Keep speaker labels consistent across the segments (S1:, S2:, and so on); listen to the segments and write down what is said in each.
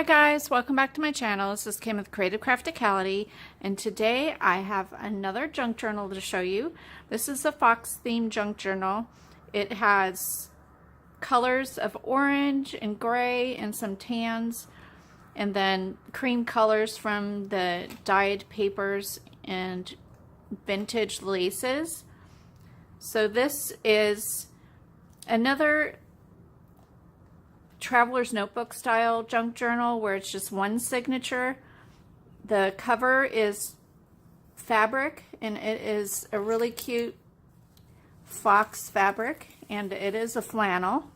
S1: Hi guys, welcome back to my channel. This is Kim with Creative Crafticality, and today I have another junk journal to show you. This is a fox themed junk journal. It has colors of orange and gray and some tans, and then cream colors from the dyed papers and vintage laces. So this is another traveler's notebook style junk journal where it's just one signature. The cover is fabric, and it is a really cute fox fabric, and it is a flannel.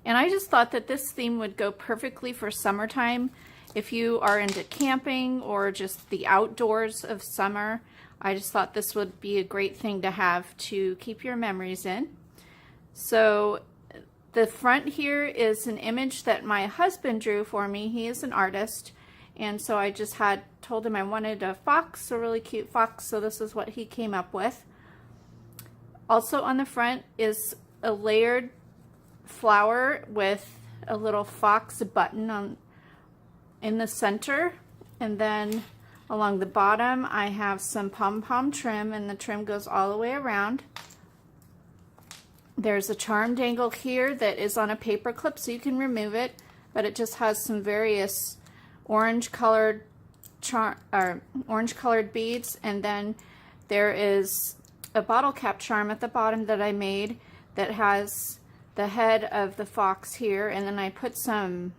S1: And I just thought that this theme would go perfectly for summertime. If you are into camping or just the outdoors of summer, I just thought this would be a great thing to have to keep your memories in. So the front here is an image that my husband drew for me. He is an artist, and so I just had told him I wanted a fox, a really cute fox, so this is what he came up with. Also on the front is a layered flower with a little fox button in the center, and then along the bottom I have some pom-pom trim, and the trim goes all the way around. There's a charm dangle here that is on a paper clip, so you can remove it, but it just has some various orange colored beads, and then there is a bottle cap charm at the bottom that I made that has the head of the fox here, and then I put some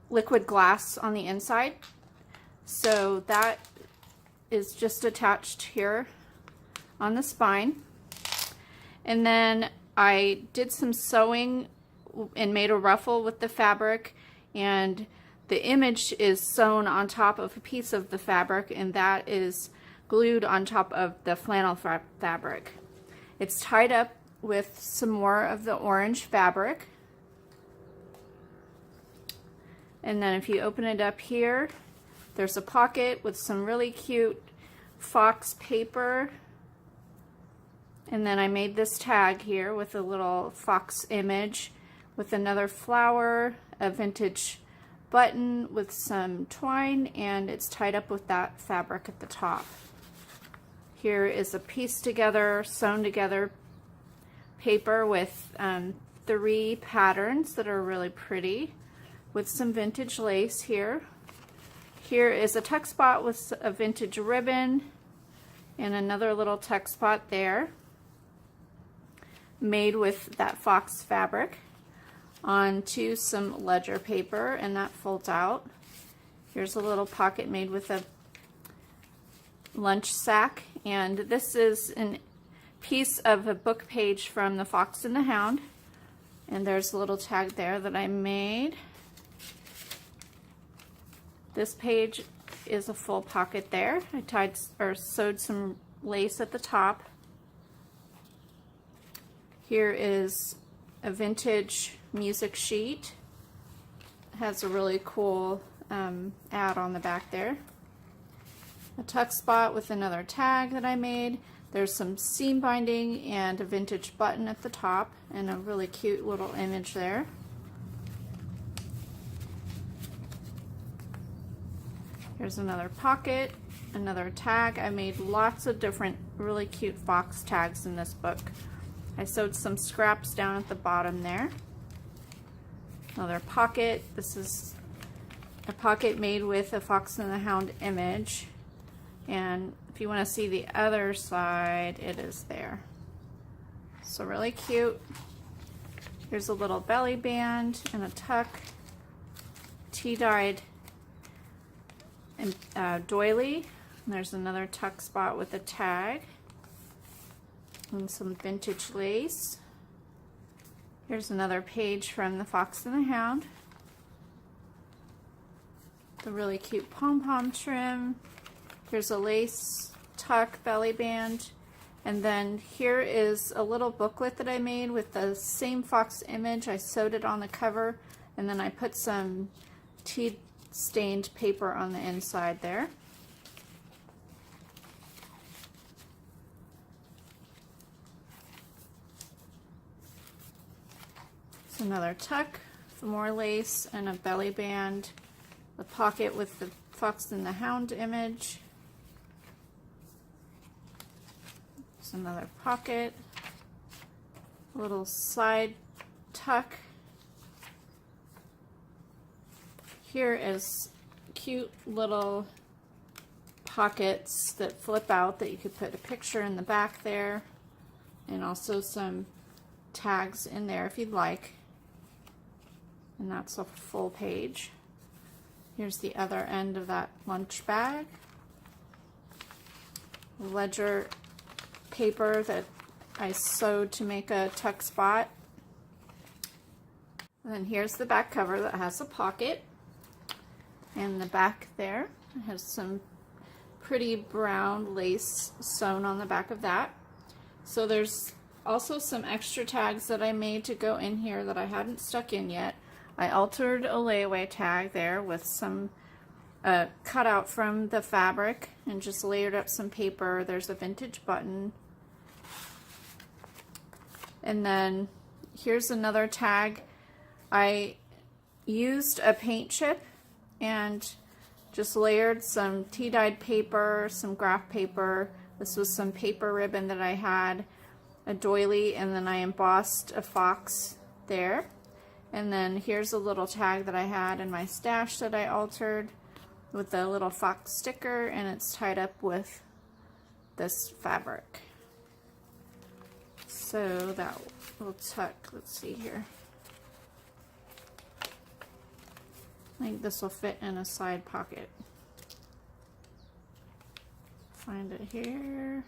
S1: liquid glass on the inside, so that is just attached here on the spine. And then I did some sewing and made a ruffle with the fabric, and the image is sewn on top of a piece of the fabric, and that is glued on top of the flannel fabric. It's tied up with some more of the orange fabric. And then if you open it up here, there's a pocket with some really cute fox paper. And then I made this tag here with a little fox image with another flower, a vintage button with some twine, and it's tied up with that fabric at the top. Here is a pieced together, sewn together paper with 3 patterns that are really pretty with some vintage lace here. Here is a tuck spot with a vintage ribbon and another little tuck spot there, made with that fox fabric onto some ledger paper, and that folds out. Here's a little pocket made with a lunch sack, and this is a piece of a book page from The Fox and the Hound, and there's a little tag there that I made. This page is a full pocket there. I sewed some lace at the top. Here is a vintage music sheet. It has a really cool ad on the back there. A tuck spot with another tag that I made. There's some seam binding and a vintage button at the top, and a really cute little image there. Here's another pocket, another tag. I made lots of different really cute fox tags in this book. I sewed some scraps down at the bottom there. Another pocket. This is a pocket made with a Fox and the Hound image. And if you want to see the other side, it is there. So really cute. Here's a little belly band and a tuck. Tea-dyed doily. And there's another tuck spot with a tag and some vintage lace. Here's another page from The Fox and the Hound. The really cute pom-pom trim. Here's a lace tuck belly band. And then here is a little booklet that I made with the same fox image. I sewed it on the cover, and then I put some tea stained paper on the inside there. Another tuck more lace and a belly band, the pocket with the fox and the hound image. There's another pocket, a little side tuck. Here is cute little pockets that flip out that you could put a picture in the back there, and also some tags in there if you'd like. And that's a full page. Here's the other end of that lunch bag. Ledger paper that I sewed to make a tuck spot. And then here's the back cover that has a pocket. And the back there has some pretty brown lace sewn on the back of that. So there's also some extra tags that I made to go in here that I hadn't stuck in yet. I altered a layaway tag there with some cut out from the fabric and just layered up some paper. There's a vintage button. And then here's another tag. I used a paint chip and just layered some tea-dyed paper, some graph paper. This was some paper ribbon that I had, a doily, and then I embossed a fox there. And then here's a little tag that I had in my stash that I altered with a little fox sticker, and it's tied up with this fabric. So that will tuck, let's see here. I think this will fit in a side pocket. Find it here.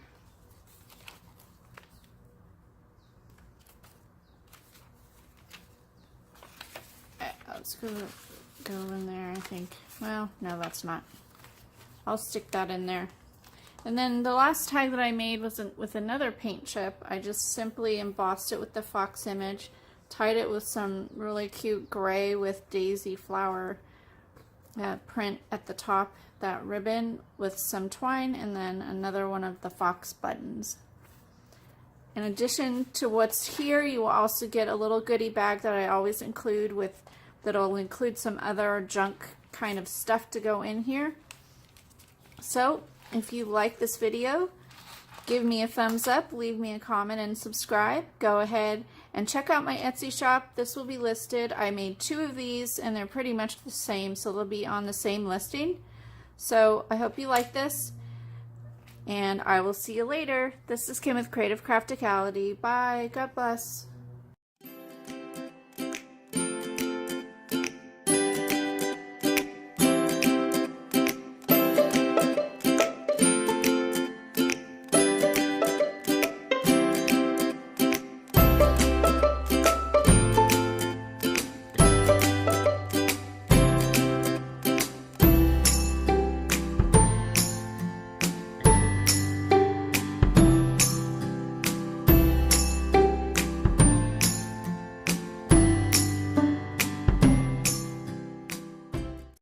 S1: Let's go in there, I think. Well, no, that's not. I'll stick that in there. And then the last tag that I made was with another paint chip. I just simply embossed it with the fox image, tied it with some really cute gray with daisy flower print at the top, that ribbon with some twine, and then another one of the fox buttons. In addition to what's here, you will also get a little goodie bag that I always include that'll include some other junk kind of stuff to go in here. So if you like this video, give me a thumbs up, leave me a comment, and subscribe. Go ahead and check out my Etsy shop. This will be listed. I made 2 of these and they're pretty much the same, so they'll be on the same listing. So I hope you like this, and I will see you later. This is Kim with Creative Crafticality. Bye. God bless.